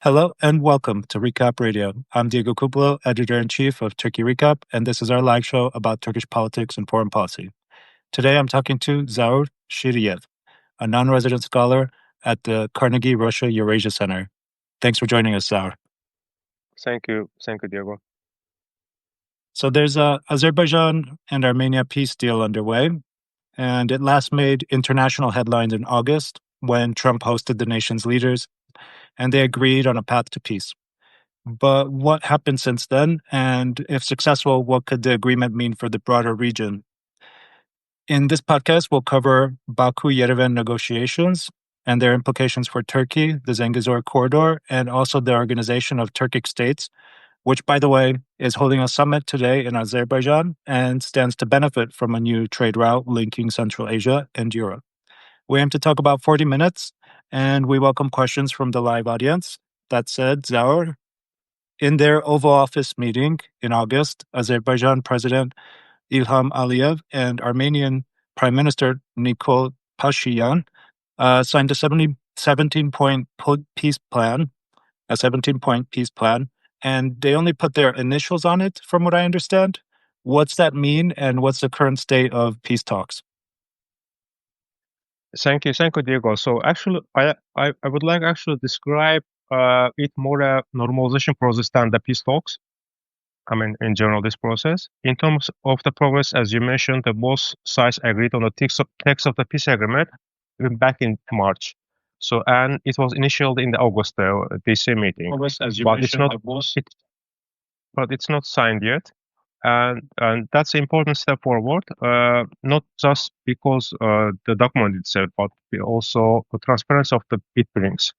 Hello and welcome to Recap Radio. I'm Diego Cupolo, editor-in-chief of Turkey Recap, and this is our live show about Turkish politics and foreign policy. Today I'm talking to Zaur Shiriyev, a non-resident scholar at the Carnegie Russia-Eurasia Center. Thanks for joining us, Zaur. Thank you, Diego. So there's a Azerbaijan and Armenia peace deal underway, and it last made international headlines in August when Trump hosted the nation's leaders and they agreed on a path to peace. But what happened since then? And if successful, what could the agreement mean for the broader region? In this podcast, we'll cover Baku-Yerevan negotiations and their implications for Turkey, the Zangezur corridor, and also the Organization of Turkic States, which, by the way, is holding a summit today in Azerbaijan and stands to benefit from a new trade route linking Central Asia and Europe. We aim to talk about 40 minutes, and we welcome questions from the live audience. That said, Zaur, in their Oval Office meeting in August, Azerbaijan President Ilham Aliyev and Armenian Prime Minister Nikol Pashinyan signed a 17-point peace plan, and they only put their initials on it, from what I understand. What's that mean, and what's the current state of peace talks? Thank you, Diego. So actually, I would like actually describe it more a normalization process than the peace talks. I mean, in general, this process. In terms of the progress, as you mentioned, the both sides agreed on the text of the peace agreement back in March. So, and it was initialed in the August DC meeting. As you but mentioned, but it's not signed yet. And that's an important step forward, not just because the document itself, but also the transparency of it brings.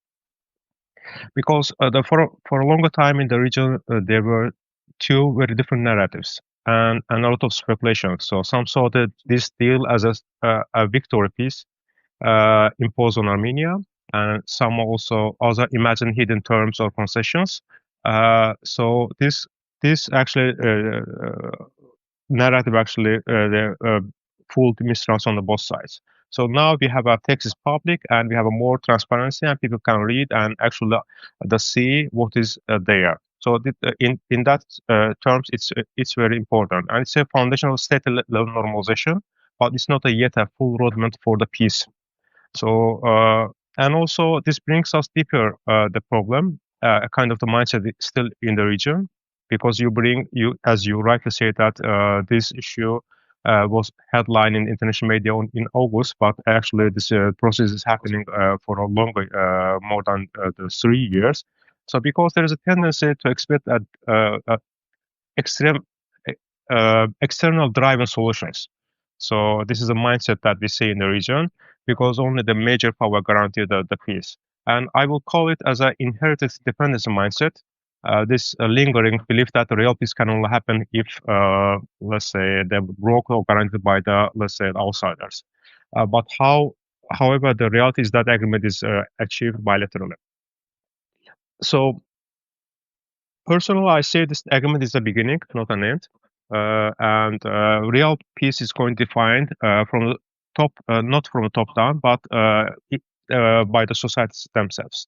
Because for a longer time in the region, there were two very different narratives and a lot of speculation. So some saw that this deal as a victory piece imposed on Armenia, and some also other imagined hidden terms or concessions. So this actually narrative actually fooled mistrust on the both sides. So now we have a text is public and we have a more transparency and people can read and actually see what is there. So in that terms, it's very important, and it's a foundational state level normalization, but it's not yet a full roadmap for the peace. So and also this brings us deeper the problem, a kind of the mindset still in the region, because you as you rightly say that this issue was headline in international media in August, but actually this process is happening for a longer, more than the 3 years. So because there is a tendency to expect extreme external driven solutions. So this is a mindset that we see in the region, because only the major power guarantee the peace. And I will call it as an inherited dependency mindset. This lingering belief that the real peace can only happen if, let's say, they're broken or guaranteed by the, let's say, outsiders. But however, the reality is that agreement is achieved bilaterally. So, personally, I say this agreement is the beginning, not an end. And real peace is going to be defined from the top, not from the top down, but by the societies themselves.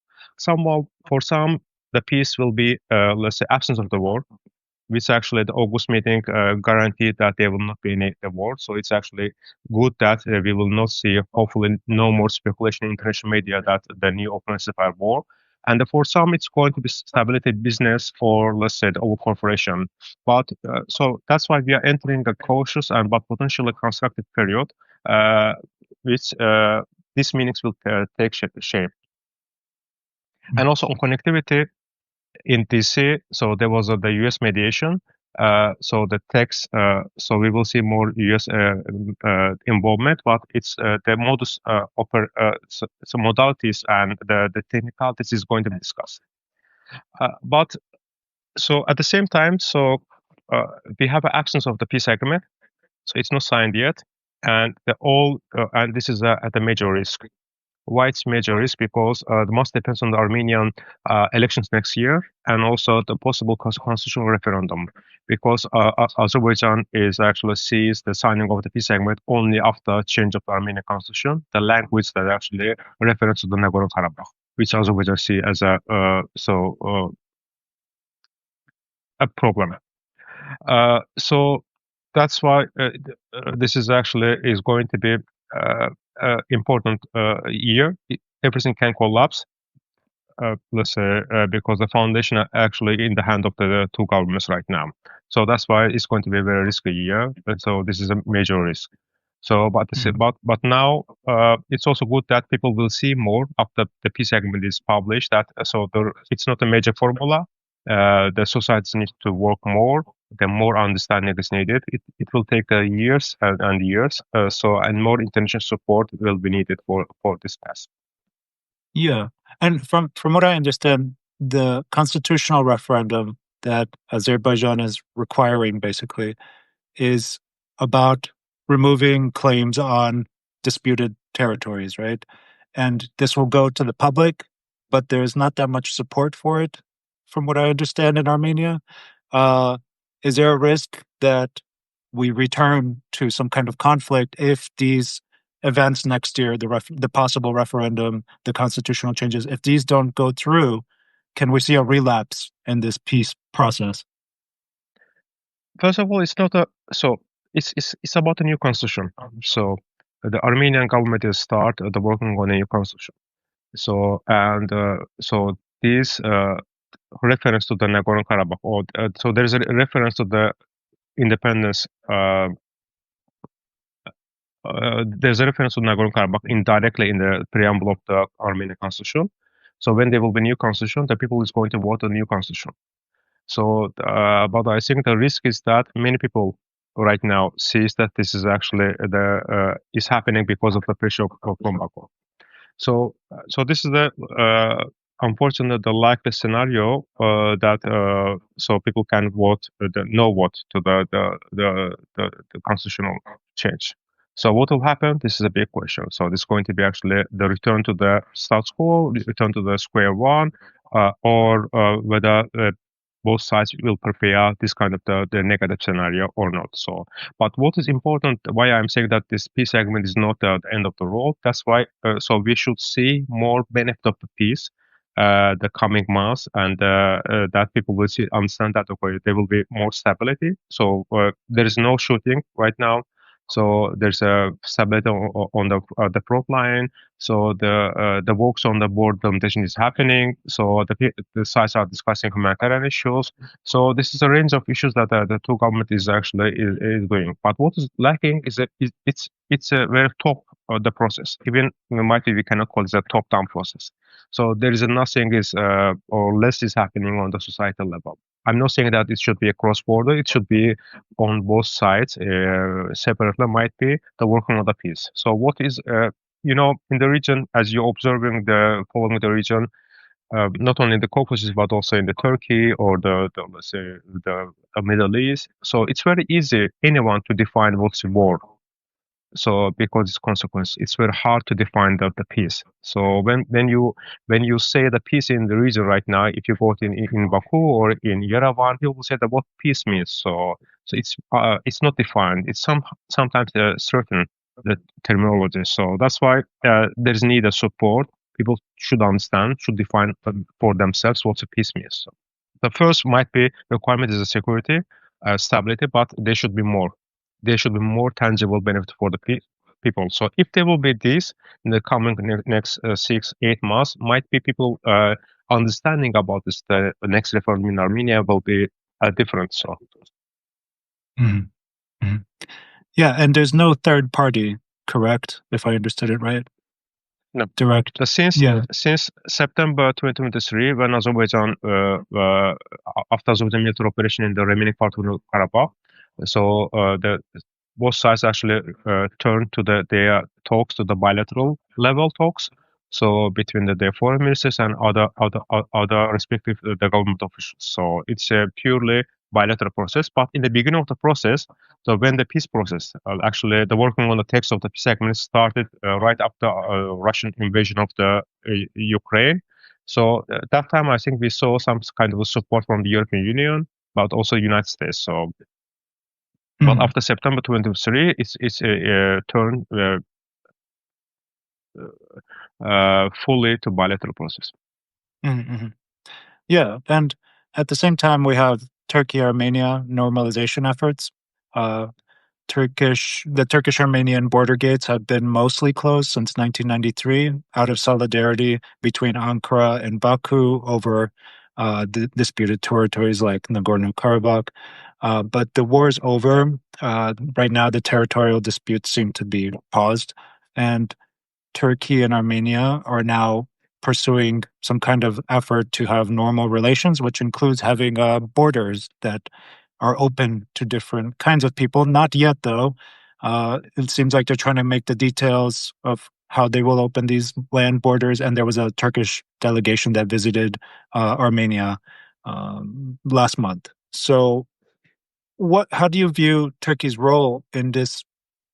For some, the peace will be, let's say, absence of the war, which actually the August meeting guaranteed that there will not be any war. So it's actually good that we will not see, hopefully, no more speculation in international media that the new offensive are war. And for some, it's going to be stability business for, let's say, the whole corporation. But so that's why we are entering a cautious and but potentially constructive period, which these meetings will take shape. And also on connectivity in DC, so there was the US mediation. So the text, so we will see more US involvement, but it's the modus so modalities and the technicalities is going to be discussed. But so at the same time, so we have an absence of the peace agreement, so it's not signed yet, and and this is at a major risk. Why it's major risk? Because the most depends on the Armenian elections next year, and also the possible constitutional referendum. Because Azerbaijan is actually sees the signing of the peace agreement only after change of the Armenian constitution, the language that actually refers to the Nagorno-Karabakh. which Azerbaijan see as a problem. So that's why this is actually is going to be important year. Everything can collapse. Let's say because the foundation are actually in the hand of the two governments right now. So that's why it's going to be a very risky year. And so this is a major risk. So, but now it's also good that people will see more after the peace agreement is published. That it's not a major formula. The societies need to work more. The more understanding is needed. It will take years and years. And more international support will be needed for this path. Yeah, and from what I understand, the constitutional referendum that Azerbaijan is requiring basically is about removing claims on disputed territories, right? And this will go to the public, but there's not that much support for it, from what I understand in Armenia. Is there a risk that we return to some kind of conflict if these events next year, the possible referendum, the constitutional changes, if these don't go through, can we see a relapse in this peace process? First of all, it's not a so it's about a new constitution. So the Armenian government is start the working on a new constitution. So this reference to the Nagorno Karabakh, or so there is a reference to the independence. There's a reference to Nagorno Karabakh indirectly in the preamble of the Armenian constitution. So when there will be new constitution, the people is going to vote a new constitution. So, but I think the risk is that many people right now sees that this is actually is happening because of the pressure from Baku. So this is the unfortunate, the likely scenario that so people can vote no vote to the constitutional change. So what will happen? This is a big question. So this is going to be actually the return to the status quo, return to the square one, or whether both sides will prepare this kind of the negative scenario or not. So, but what is important, why I'm saying that this peace agreement is not the end of the road, that's why, so we should see more benefit of the peace the coming months, and that people will understand that, okay, there will be more stability. So there is no shooting right now. So there's a stability on the front line. So the works on the board implementation is happening. So the sides are discussing humanitarian issues. So this is a range of issues that the two government is actually is doing. But what is lacking is that it's a very top of the process. Even might be we cannot call it a top down process. So there is nothing is or less is happening on the societal level. I'm not saying that it should be across border. It should be on both sides separately. Might be the working on the peace. So what is in the region, as you're observing following the region, not only in the Caucasus but also in the Turkey or the let's say the Middle East. So it's very easy anyone to define what's war. So because it's consequence, it's very hard to define the peace. So when you say the peace in the region right now, if you go in Baku or in Yerevan, people will say that what peace means. So it's not defined. It's sometimes certain the terminology. So that's why there's need a support. People should understand, should define for themselves what a peace means. So the first might be requirement is a security, stability, but there should be more. There should be more tangible benefit for the people. So if there will be this in the coming next 6-8 months, might be people understanding about this. The next referendum in Armenia will be different. So. Mm-hmm. Mm-hmm. Yeah, and there's no third party, correct? If I understood it right. No. Direct. Since September 2023, when Azerbaijan, after Azerbaijan military operation in the remaining part of Karabakh, so both sides actually turned to their talks to the bilateral level talks. So between their foreign ministers and other respective the government officials. So it's a purely bilateral process. But in the beginning of the process, so when the peace process, actually the working on the text of the peace agreement started right after Russian invasion of the Ukraine. So that time, I think we saw some kind of support from the European Union, but also United States. So, but after September 23, it's turned. fully to bilateral process. Mm-hmm. Yeah, and at the same time, we have Turkey-Armenia normalization efforts. Uh, the Turkish-Armenian border gates have been mostly closed since 1993 out of solidarity between Ankara and Baku over disputed territories like Nagorno-Karabakh. But the war is over. Right now, the territorial disputes seem to be paused, and Turkey and Armenia are now pursuing some kind of effort to have normal relations, which includes having borders that are open to different kinds of people. Not yet, though. It seems like they're trying to make the details of how they will open these land borders. And there was a Turkish delegation that visited Armenia last month. So, how do you view Turkey's role in this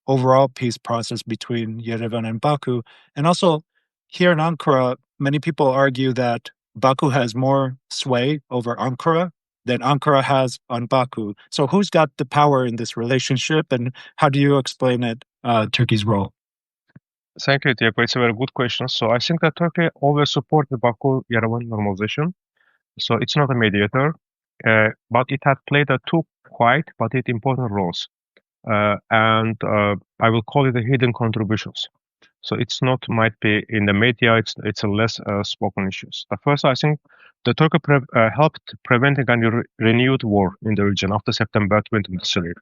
overall peace process between Yerevan and Baku? And also, here in Ankara, many people argue that Baku has more sway over Ankara than Ankara has on Baku. So who's got the power in this relationship, and how do you explain it, Turkey's role? Thank you, Diego. It's a very good question. So I think that Turkey always supports the Baku-Yerevan normalization. So it's not a mediator, but it had played two quite but yet important roles. And I will call it the hidden contributions. So it's not might be in the media. It's a less spoken issues. The first, I think, the Turkey helped preventing a renewed war in the region after September 2023.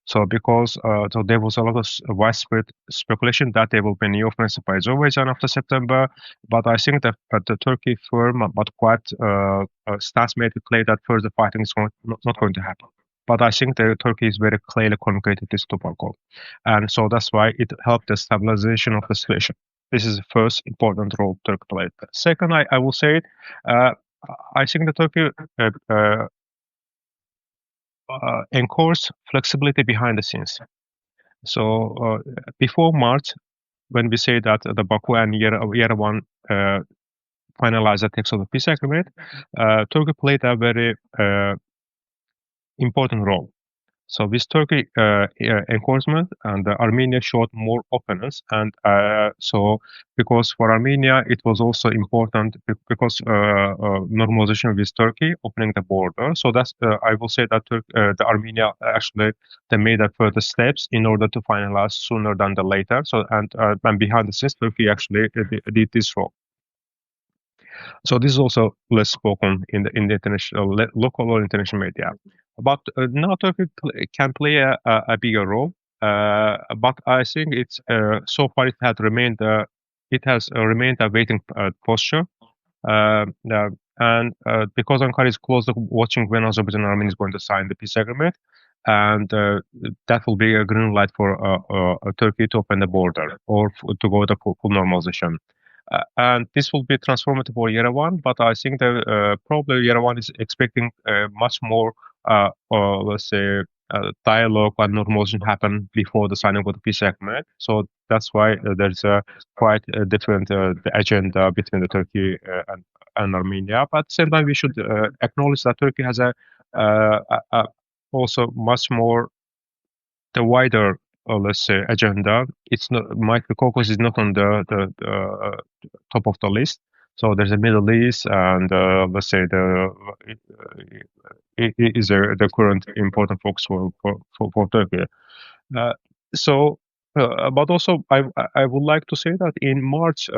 So because so there was a lot of widespread speculation that there will be a new offensive by Azerbaijan after September, but I think that the Turkey firm but quite stance made it clear that further fighting is not going to happen. But I think that Turkey is very clearly communicated this to Baku. And so that's why it helped the stabilization of the situation. This is the first important role Turkey played. Second, I will say, I think that Turkey encouraged flexibility behind the scenes. So before March, when we say that the Baku and Yerevan finalized the text of the peace agreement, Turkey played a very important role. So with Turkey encouragement, and Armenia showed more openness, and so because for Armenia it was also important because normalization with Turkey, opening the border. So that's I will say that the Armenia actually they made further steps in order to finalize sooner than the later. So and behind the scenes, Turkey actually did this role. So this is also less spoken in the international, local or international media. But now Turkey can play a bigger role. But I think it's so far it has remained a waiting posture. And because Ankara is closely watching when Azerbaijan and Armenia is going to sign the peace agreement, and that will be a green light for Turkey to open the border or to go to full normalization. And this will be transformative for Yerevan, but I think that probably Yerevan is expecting much more, let's say, dialogue and normalization happen before the signing of the peace agreement. So that's why there's a quite a different agenda between the Turkey and Armenia. But at the same time, we should acknowledge that Turkey has also much more the wider, let's say, agenda. It's not the Caucasus is not on the top of the list. So there's a Middle East, and let's say it is the current important focus for Turkey. But also I would like to say that in March.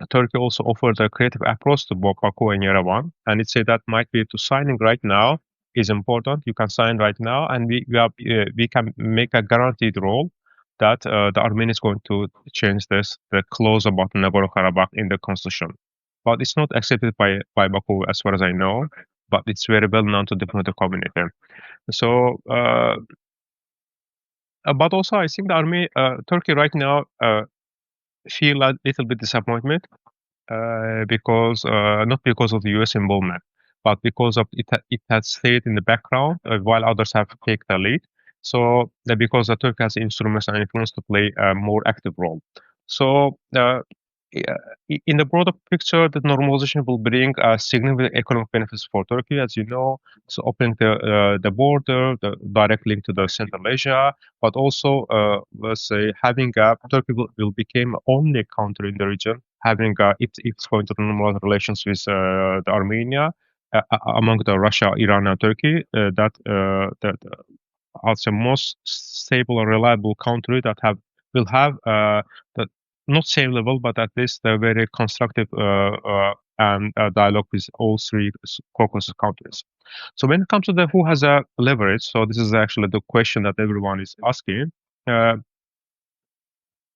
Turkey also offered a creative approach to both Baku and Yerevan, and it said that might be to signing right now is important. You can sign right now, and we can make a guaranteed role that the Armenia is going to change the clause about Nagorno-Karabakh in the constitution. But it's not accepted by Baku as far as I know, but it's very well known to the diplomatic community. So, but also I think the Turkey right now feel a little bit disappointment because not because of the U.S. involvement, but because of it has stayed in the background while others have taken the lead. So because Turkey has instruments and influence to play a more active role. So in the broader picture, the normalization will bring significant economic benefits for Turkey, as you know. So opening the border, the direct link to the Central Asia, but also, let's say, having Turkey will become only country in the region having if it's going to normalize relations with the Armenia among the Russia, Iran, and Turkey. That as the most stable and reliable country that will have the not same level, but at least a very constructive and dialogue with all three Caucasus countries. So when it comes to the who has a leverage, so this is actually the question that everyone is asking.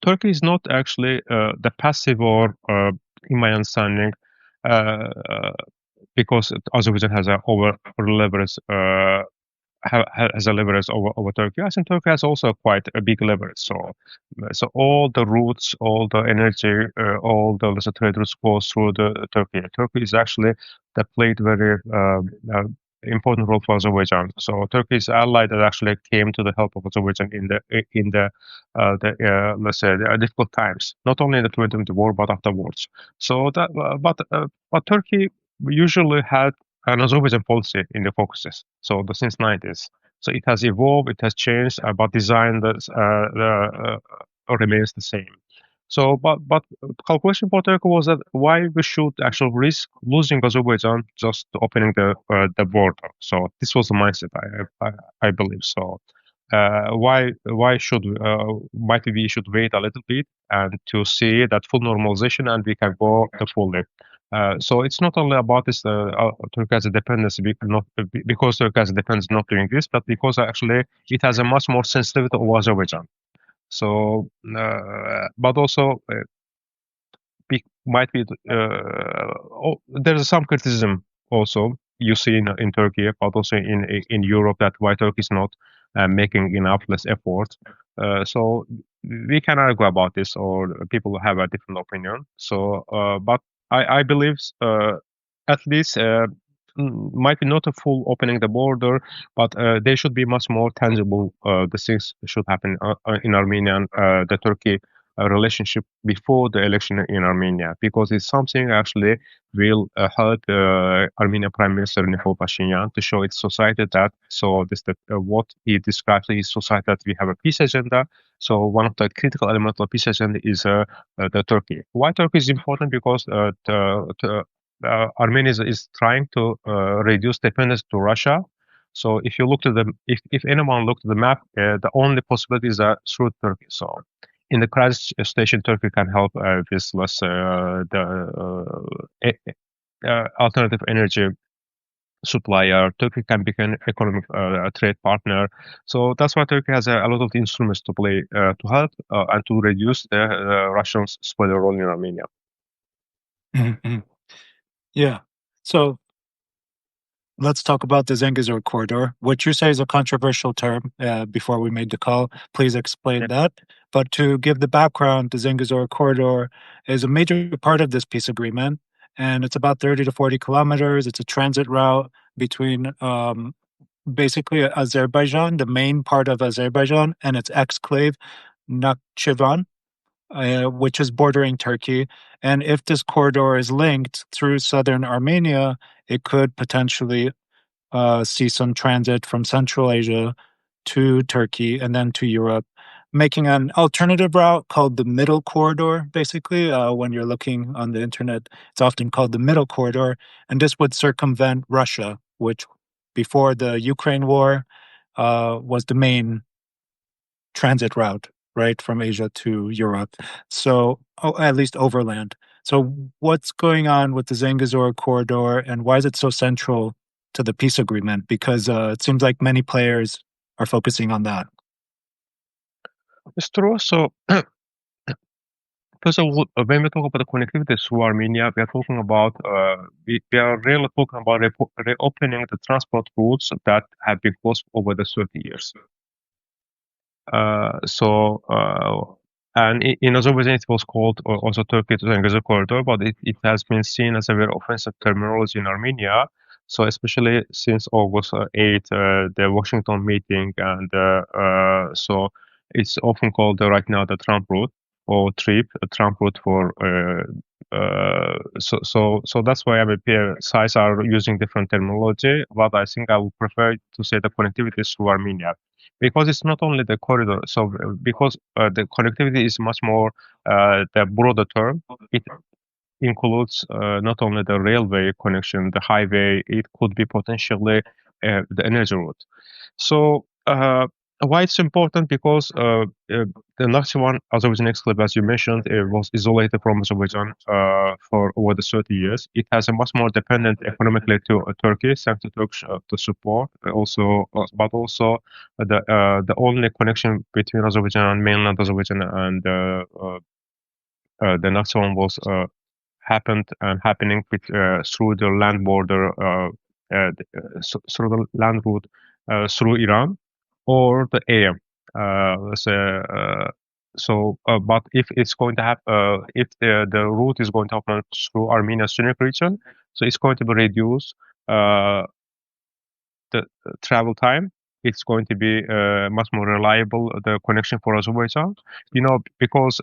Turkey is not actually the passive or, in my understanding, uh, because Azerbaijan has a over leverage has a leverage over Turkey. I think Turkey has also quite a big leverage. So all the routes, all the energy, all the let's say, trade routes goes through the Turkey. Turkey is actually that played very important role for Azerbaijan. So Turkey's ally that actually came to the help of Azerbaijan in the let's say the difficult times, not only in the 2020 war but afterwards. So that but Turkey usually had an Azerbaijan policy in the Caucasus. So since 90s. So it has evolved, it has changed, but design remains the same. So, but calculation for Turkey was that why we should actually risk losing Azerbaijan just opening the border. So this was the mindset I believe. So why should might we should wait a little bit and to see that full normalization and we can go the fully. So it's not only about this Turkey has a dependency not because Turkey has a dependency not doing this, but because actually it has a much more sensitivity of Azerbaijan. So, but also might be there's some criticism also you see in Turkey, but also in Europe that why Turkey is not making enough less effort. So we can argue about this, or people have a different opinion. So, but I believe at least. Might be not a full opening the border, but they should be much more tangible. The things should happen in Armenia and the Turkey relationship before the election in Armenia, because it's something actually will help Armenian Prime Minister Nikol Pashinyan to show its society that what he describes his society that we have a peace agenda. So one of the critical elements of peace agenda is the Turkey. Why Turkey is important? Because Armenia is trying to reduce dependence to Russia. So if you look to if anyone looked at the map, the only possibility is through Turkey. So in the crisis station, Turkey can help with less alternative energy supplier. Turkey can become economic trade partner. So that's why Turkey has a lot of instruments to play to help and to reduce the Russians' spoiler role in Armenia. Mm-hmm. Yeah. So let's talk about the Zangezur corridor, which you say is a controversial term before we made the call. Please explain that. But to give the background, the Zangezur corridor is a major part of this peace agreement, and it's about 30 to 40 kilometers. It's a transit route between basically Azerbaijan, the main part of Azerbaijan, and its exclave, Nakhchivan, which is bordering Turkey. And if this corridor is linked through southern Armenia, it could potentially see some transit from Central Asia to Turkey and then to Europe, making an alternative route called the Middle Corridor. Basically, when you're looking on the internet, it's often called the Middle Corridor. And this would circumvent Russia, which before the Ukraine war was the main transit route, right, from Asia to Europe. So, at least overland. So, what's going on with the Zangezur corridor, and why is it so central to the peace agreement? Because it seems like many players are focusing on that. It's true. So, first of all, when we talk about the connectivity through Armenia, we are talking about we are really talking about reopening the transport routes that have been closed over the 30 years. And in Azerbaijan, it was called also Turkey to Zangezur corridor, but it has been seen as a very offensive terminology in Armenia. So especially since August 8, the Washington meeting, and so it's often called right now the Trump route. or trip, a Trump route for. So that's why MEP sides are using different terminology. But I think I would prefer to say the connectivity through Armenia, because it's not only the corridor. So because the connectivity is much more the broader term. It includes not only the railway connection, the highway. It could be potentially the energy route. So why it's important? Because the Nakhchivan Azerbaijan exclave, as you mentioned, it was isolated from Azerbaijan for over the 30 years. It has a much more dependent economically to Turkey, thanks to Turkish to support. But also the only connection between Azerbaijan and mainland Azerbaijan and the Nakhchivan was happened and happening through the land border, through the land route through Iran or the AM. Let's say, but if it's going to have, if the route is going to happen through Armenia Sunnik region, so it's going to be reduced the travel time. It's going to be much more reliable, the connection for Azerbaijan. Because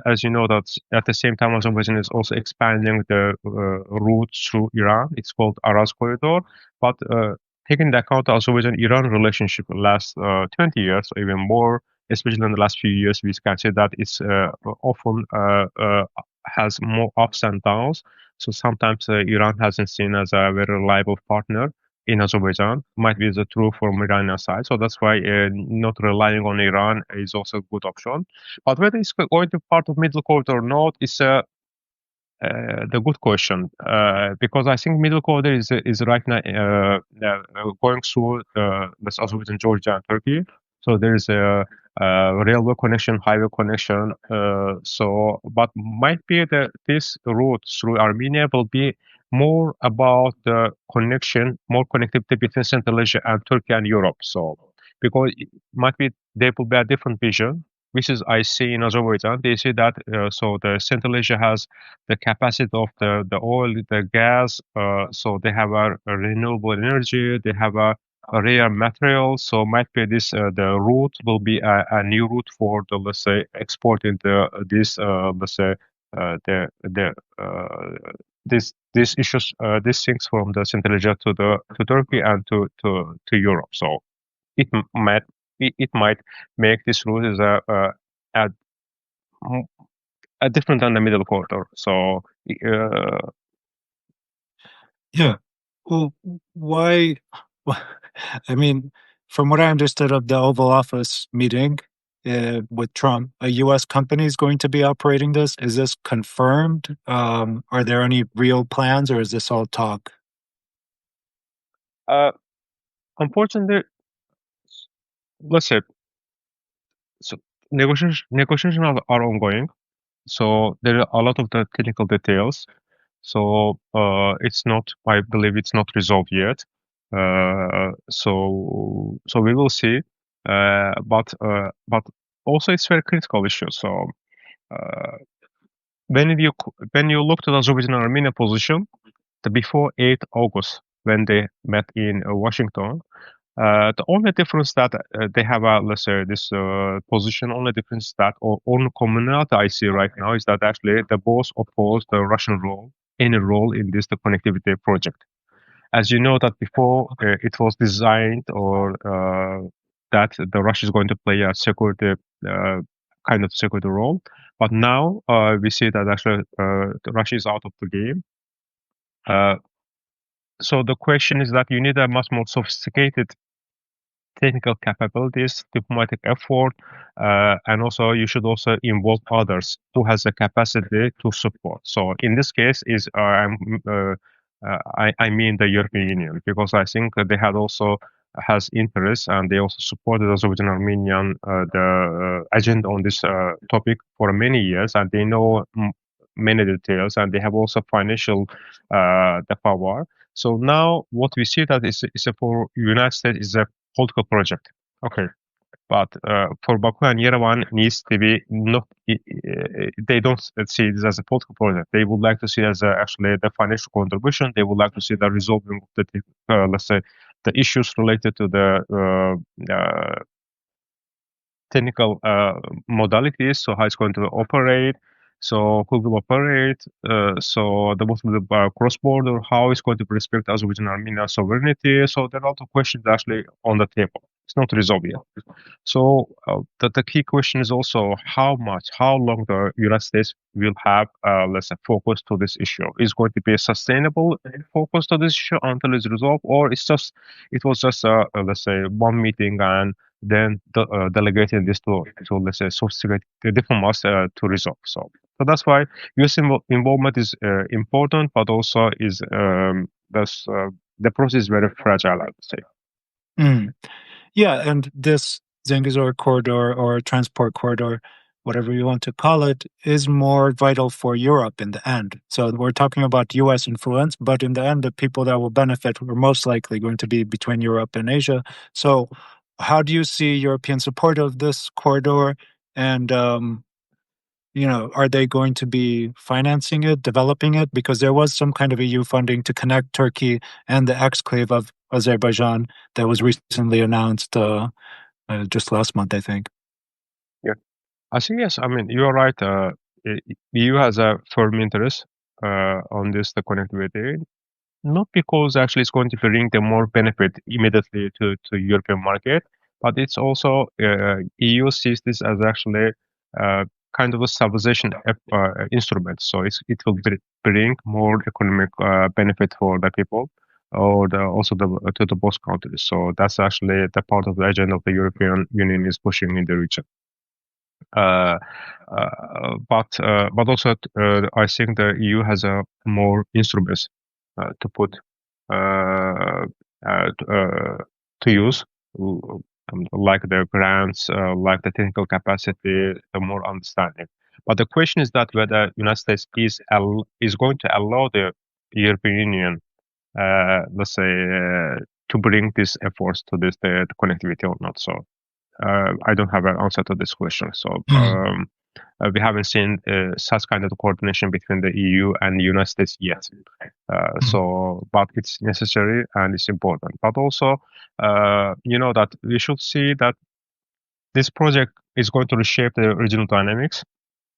as you know, that at the same time, Azerbaijan is also expanding the route through Iran. It's called Araz Corridor. But taking into account the Azerbaijan-Iran relationship last 20 years, or even more, especially in the last few years, we can say that it's often has more ups and downs. So sometimes Iran hasn't seen as a very reliable partner in Azerbaijan. Might be the true from Iranian side. So that's why not relying on Iran is also a good option. But whether it's going to be part of middle corridor or not is the good question, because I think middle corridor is right now going through this Azerbaijan, Georgia, and Turkey. So there is a railway connection, highway connection. But might be that this route through Armenia will be more about the connection, more connectivity between Central Asia and Turkey and Europe. So because it might be there will be a different vision, which is I see in Azerbaijan. They say that so the Central Asia has the capacity of the oil, the gas. So they have a renewable energy. They have a rare material. So might be this the route will be a new route for the, let's say, exporting this let's say the these issues these things from the Central Asia to Turkey and to Europe. So it might it might make this route as a different than the middle corridor. So Yeah. Well, why? I mean, from what I understood of the Oval Office meeting with Trump, a U.S. company is going to be operating this. Is this confirmed? Are there any real plans, or is this all talk? unfortunately, let's say, so negotiations are ongoing. So there are a lot of the technical details. So it's not, I believe it's not resolved yet. So we will see. But also it's very critical issue. So uh, when you look to the Azerbaijan and Armenia position, before 8 August, when they met in Washington, the only difference that they have, let's say, this position, only difference that, or only commonality I see right now is that actually they both oppose the Russian role, any role in this the connectivity project. As you know that before it was designed or that the Russia is going to play a security kind of security role, but now we see that actually the Russia is out of the game. So the question is that you need a much more sophisticated technical capabilities, diplomatic effort, and also you should also involve others who has the capacity to support. So in this case, I mean the European Union, because I think that they had also has interest and they also supported Azerbaijan Armenian the agenda on this topic for many years, and they know many details, and they have also financial the power. So now what we see that is for United States is a political project. Okay, but for Baku and Yerevan needs to be not. They don't see this as a political project. They would like to see it as actually the financial contribution. They would like to see the resolving of the let's say the issues related to the technical modalities. So how it's going to operate. So who will operate? So the what will the cross-border? How it's going to respect Azerbaijan-Armenia sovereignty? So there are a lot of questions actually on the table. It's not resolved yet. So the key question is also how long the United States will have, let's say, focus to this issue. Is going to be a sustainable focus to this issue until it's resolved, or it was just let's say one meeting and then delegating this to let's say sophisticated diplomats to resolve. So that's why U.S. involvement is important, but also is the process is very fragile, I would say. Mm. Yeah, and this Zangezur corridor or transport corridor, whatever you want to call it, is more vital for Europe in the end. So we're talking about US influence, but in the end, the people that will benefit are most likely going to be between Europe and Asia. So how do you see European support of this corridor? And are they going to be financing it, developing it? Because there was some kind of EU funding to connect Turkey and the exclave of Azerbaijan that was recently announced just last month, I think. Yeah, I think yes. I mean, you are right. EU has a firm interest on the connectivity, not because actually it's going to bring the more benefit immediately to European market, but it's also EU sees this as actually kind of a stabilization instrument. So it will bring more economic benefit for the people or to the both countries. So that's actually the part of the agenda of the European Union is pushing in the region. But also I think the EU has more instruments to put to use, like the grants, like the technical capacity, the more understanding. But the question is that whether United States is going to allow the European Union, let's say, to bring these efforts to the connectivity or not. So I don't have an answer to this question. So we haven't seen such kind of coordination between the EU and the United States yet. But it's necessary and it's important. But also, that we should see that this project is going to reshape the regional dynamics.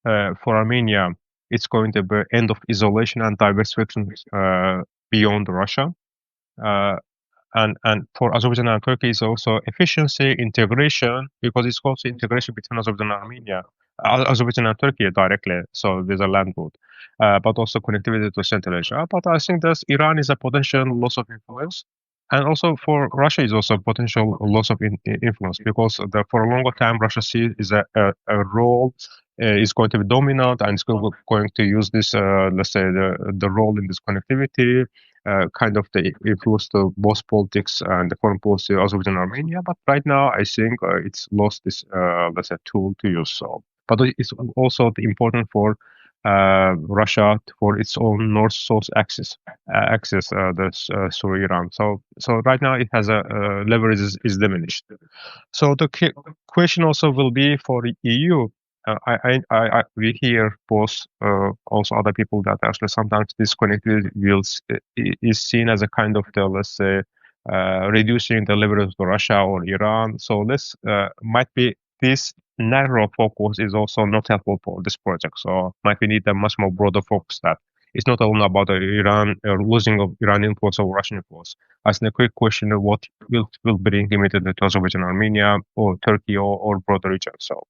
For Armenia, it's going to be end of isolation and diversification beyond Russia. And for Azerbaijan and Turkey, it's also efficiency, integration, because it's also integration between Azerbaijan and Armenia, Azerbaijan and Turkey directly, so there's a land route, but also connectivity to Central Asia. But I think that Iran is a potential loss of influence, and also for Russia is also a potential loss of influence, because for a longer time Russia sees is a role is going to be dominant and it's going to use this, let's say, the role in this connectivity. Kind of the influence to both politics and the foreign policy of Azerbaijan and Armenia. But right now, I think it's lost this, let's say, tool to use. So, but it's also important for Russia for its own north-south axis, through Iran. So right now it has a leverage is diminished. So the question also will be for the EU. We hear both also other people that actually sometimes this connectivity is seen as a kind of let's say reducing the leverage to Russia or Iran. So this might be this narrow focus is also not helpful for this project. So might we need a much more broader focus that it's not only about Iran losing of Iranian influence or Russian influence. Asking a quick question of what will bring immediately to Azerbaijan, Armenia, or Turkey, or broader region. So.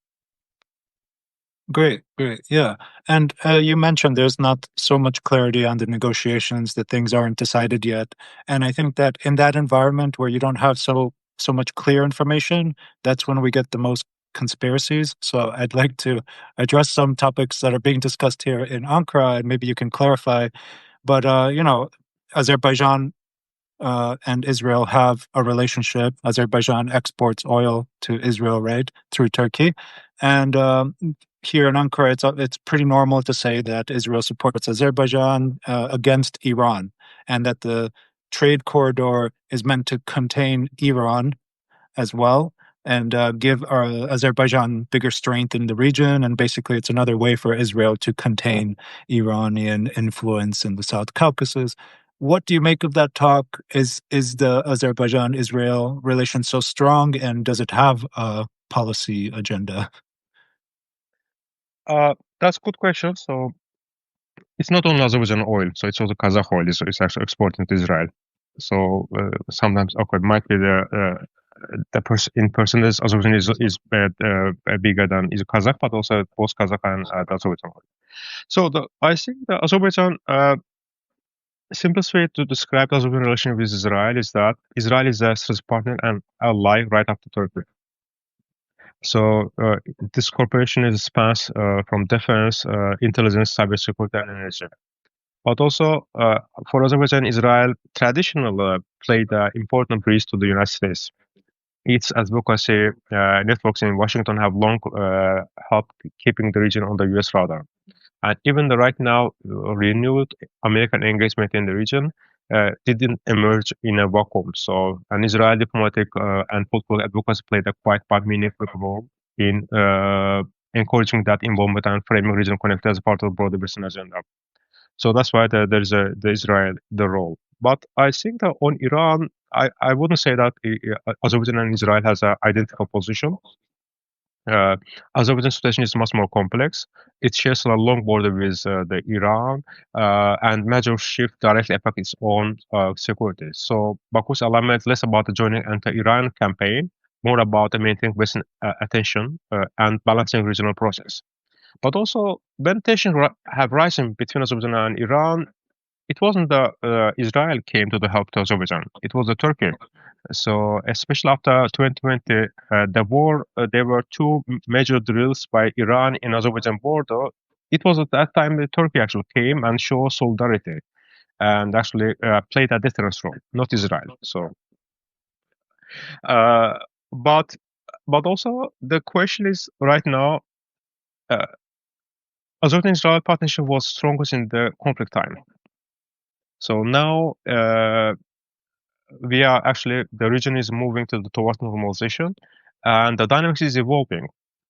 Great. Yeah. And you mentioned there's not so much clarity on the negotiations, that things aren't decided yet. And I think that in that environment where you don't have so much clear information, that's when we get the most conspiracies. So I'd like to address some topics that are being discussed here in Ankara, and maybe you can clarify. But, Azerbaijan and Israel have a relationship. Azerbaijan exports oil to Israel, right, through Turkey. And here in Ankara, it's pretty normal to say that Israel supports Azerbaijan against Iran, and that the trade corridor is meant to contain Iran as well, and give Azerbaijan bigger strength in the region. And basically, it's another way for Israel to contain Iranian influence in the South Caucasus. What do you make of that talk? Is the Azerbaijan-Israel relation so strong, and does it have policy agenda? That's a good question. So it's not only Azerbaijan oil, so it's also Kazakh oil. It's actually exporting to Israel. So sometimes, okay, might be the in percentage Azerbaijan is bigger than is Kazakh, but also both Kazakh and the Azerbaijan oil. So I think the Azerbaijan simplest way to describe the Azerbaijan relationship with Israel is that Israel is a strategic partner and ally right after Turkey. So this cooperation is spans from defense, intelligence, cybersecurity, and energy. But also, for Azerbaijan, Israel traditionally played an important bridge to the United States. Its advocacy networks in Washington have long helped keeping the region on the U.S. radar. And even right now, renewed American engagement in the region didn't emerge in a vacuum. So, an Israeli diplomatic and political advocacy played a quite meaningful role in encouraging that involvement and framing regional connectivity as part of the broader Western agenda. So that's why there's the Israel the role. But I think that on Iran, I wouldn't say that Azerbaijan and Israel has an identical position. Azerbaijan's situation is much more complex. It shares a long border with the Iran, and major shift directly affect its own security. So Baku's alignment is less about the joining anti-Iran campaign, more about maintaining Western attention and balancing regional process. But also, when tensions have risen between Azerbaijan and Iran, it wasn't the Israel came to the help to Azerbaijan. It was the Turkey. So, especially after 2020, the war, there were two major drills by Iran in Azerbaijan border. It was at that time that Turkey actually came and showed solidarity and actually played a deterrence role, not Israel. So, uh, but also the question is right now. Azerbaijan-Israel partnership was strongest in the conflict time. So now we are actually the region is moving towards normalization, and the dynamics is evolving.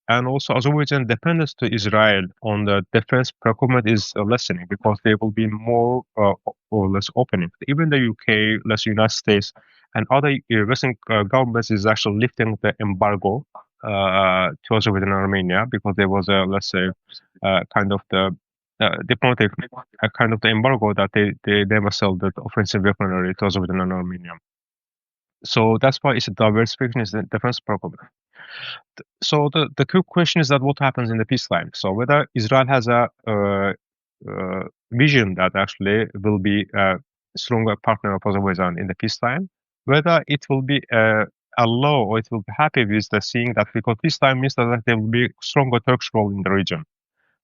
And also Azerbaijan dependence to Israel on the defense procurement is lessening because they will be more or less opening. Even the UK, less United States, and other Western governments is actually lifting the embargo to Azerbaijan and Armenia because there was a, let's say, kind of the diplomatic kind of the embargo that they never sell the offensive weaponry to Azerbaijan and Armenia. So that's why it's a diversification is the defense procurement. So the quick question is that what happens in the peacetime? So whether Israel has a vision that actually will be a stronger partner of Azerbaijan in the peacetime, whether it will be allow or it will be happy with the seeing that because peacetime means that there will be stronger Turkish role in the region.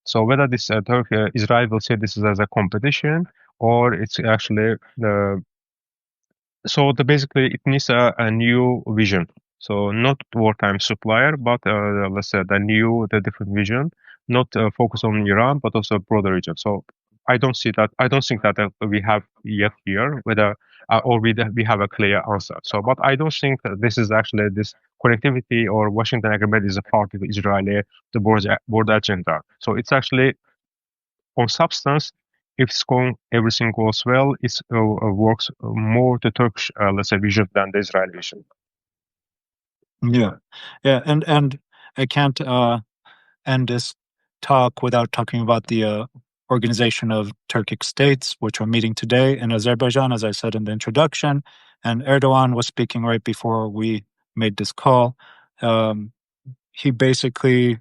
So whether this Israel will say this is as a competition or it's actually basically it needs a new vision. So not wartime supplier, but let's say the different vision, not focus on Iran, but also broader region. So I don't see that. I don't think that we have yet here whether or we have a clear answer. So, but I don't think that this is actually this connectivity or Washington agreement is a part of Israeli the border agenda. So it's actually on substance. If everything goes well, it works more to Turkish, let's say, vision than the Israeli vision. Yeah, and I can't end this talk without talking about the Organization of Turkic States, which are meeting today in Azerbaijan, as I said in the introduction. And Erdogan was speaking right before we made this call. He basically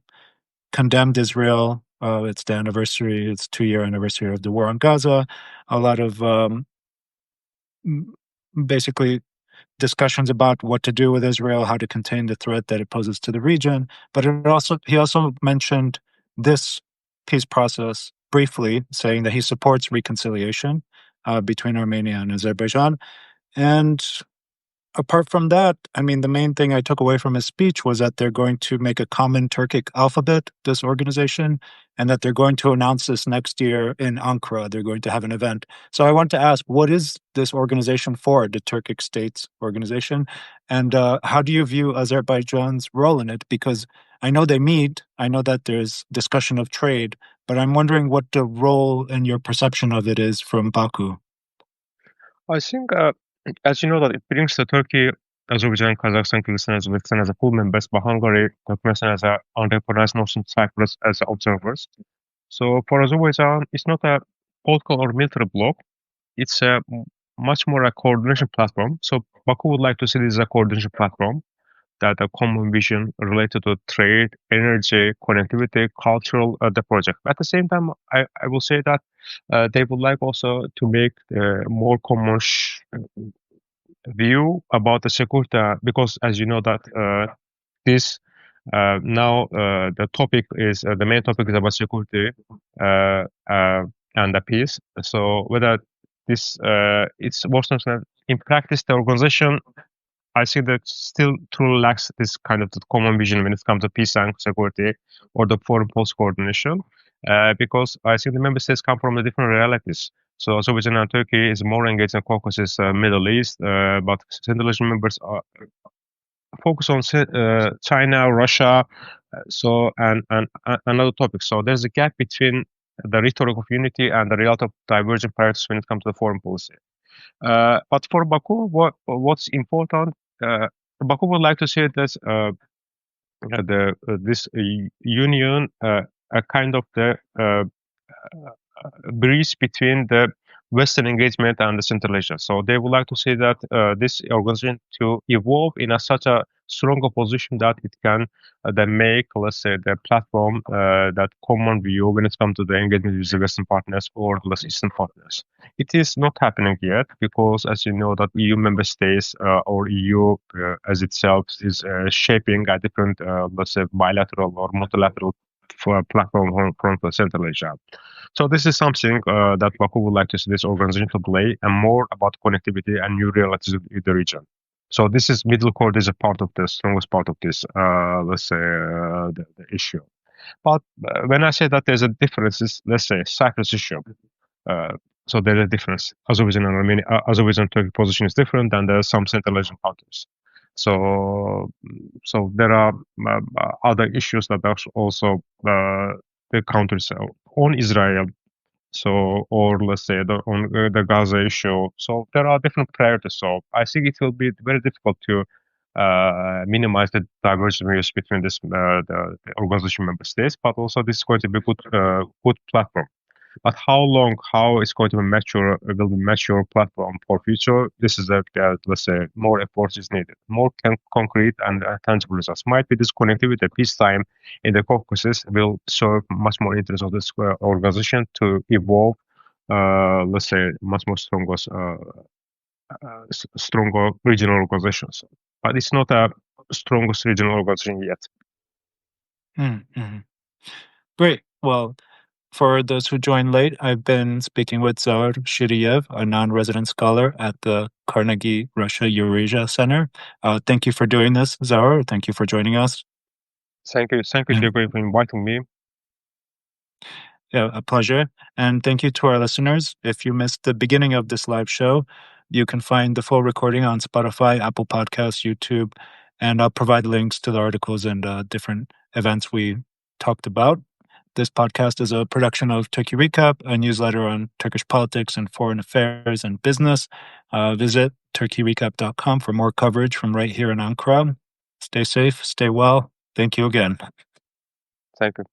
condemned Israel. It's the anniversary, it's 2-year anniversary of the war on Gaza. A lot of basically discussions about what to do with Israel, how to contain the threat that it poses to the region. But he also mentioned this peace process briefly, saying that he supports reconciliation between Armenia and Azerbaijan. And apart from that, I mean, the main thing I took away from his speech was that they're going to make a common Turkic alphabet, this organization, and that they're going to announce this next year in Ankara. They're going to have an event. So I want to ask, what is this organization for, the Turkic States Organization? And how do you view Azerbaijan's role in it? Because I know they meet, I know that there's discussion of trade, but I'm wondering what the role and your perception of it is from Baku. I think, as you know, that it brings the Turkey Azerbaijan, Kazakhstan, Kyrgyzstan, Uzbekistan as a full members, but Hungary, Turkmenistan as a unrecognized Northern Cyprus as observers. So for Azerbaijan, it's not a political or military bloc. It's a much more a coordination platform. So Baku would like to see this as a coordination platform, that a common vision related to trade, energy, connectivity, cultural, the project. At the same time, I will say that they would like also to make more common view about the security, because as you know that this now the topic is the main topic is about security and the peace. So whether this it's more in practice, the organization, I think that still truly lacks this kind of common vision when it comes to peace and security or the foreign policy coordination, because I think the member states come from the different realities. So Azerbaijan and Turkey is more engaged in Caucasus, Middle East, but Central Asian members are focus on China, Russia, and other topics. So there's a gap between the rhetoric of unity and the reality of divergent priorities when it comes to the foreign policy. But for Baku, what's important? Baku would like to see this this union a kind of the bridge between the Western engagement and the Central Asia. So they would like to see that this organization to evolve in such a stronger position that it can then make, let's say, the platform that common view when it comes to the engagement with the Western partners or less Eastern partners. It is not happening yet because, as you know, that EU member states or EU as itself is shaping a different, let's say, bilateral or multilateral platform from Central Asia. So this is something that Baku would like to see this organization to play, and more about connectivity and new realities in the region. So this is middle court is a part of the strongest part of this, let's say, the issue. But when I say that there's a difference, is let's say Cyprus issue. So there's a difference. Azerbaijan and Armenia, Azerbaijan Turkey position is different than the some Central Asian countries. So there are other issues that are also the countries on Israel. So, or let's say on the Gaza issue. So there are different priorities. So I think it will be very difficult to minimize the divergence between this the organization member states, but also this is going to be good platform. But how long, how it's going to be mature, will be mature platform for future? This is let's say more effort is needed, more concrete and tangible results. Might be this connectivity, peacetime in the Caucasus will serve much more interest of this organization to evolve. Let's say much more stronger regional organizations. But it's not a strongest regional organization yet. Mm-hmm. Great. Well, for those who joined late, I've been speaking with Zaur Shiriyev, a non-resident scholar at the Carnegie Russia Eurasia Center. Thank you for doing this, Zaur. Thank you for joining us. Thank you, Diego, for inviting me. Yeah, a pleasure. And thank you to our listeners. If you missed the beginning of this live show, you can find the full recording on Spotify, Apple Podcasts, YouTube, and I'll provide links to the articles and different events we talked about. This podcast is a production of Turkey Recap, a newsletter on Turkish politics and foreign affairs and business. Visit turkeyrecap.com for more coverage from right here in Ankara. Stay safe, stay well. Thank you again. Thank you.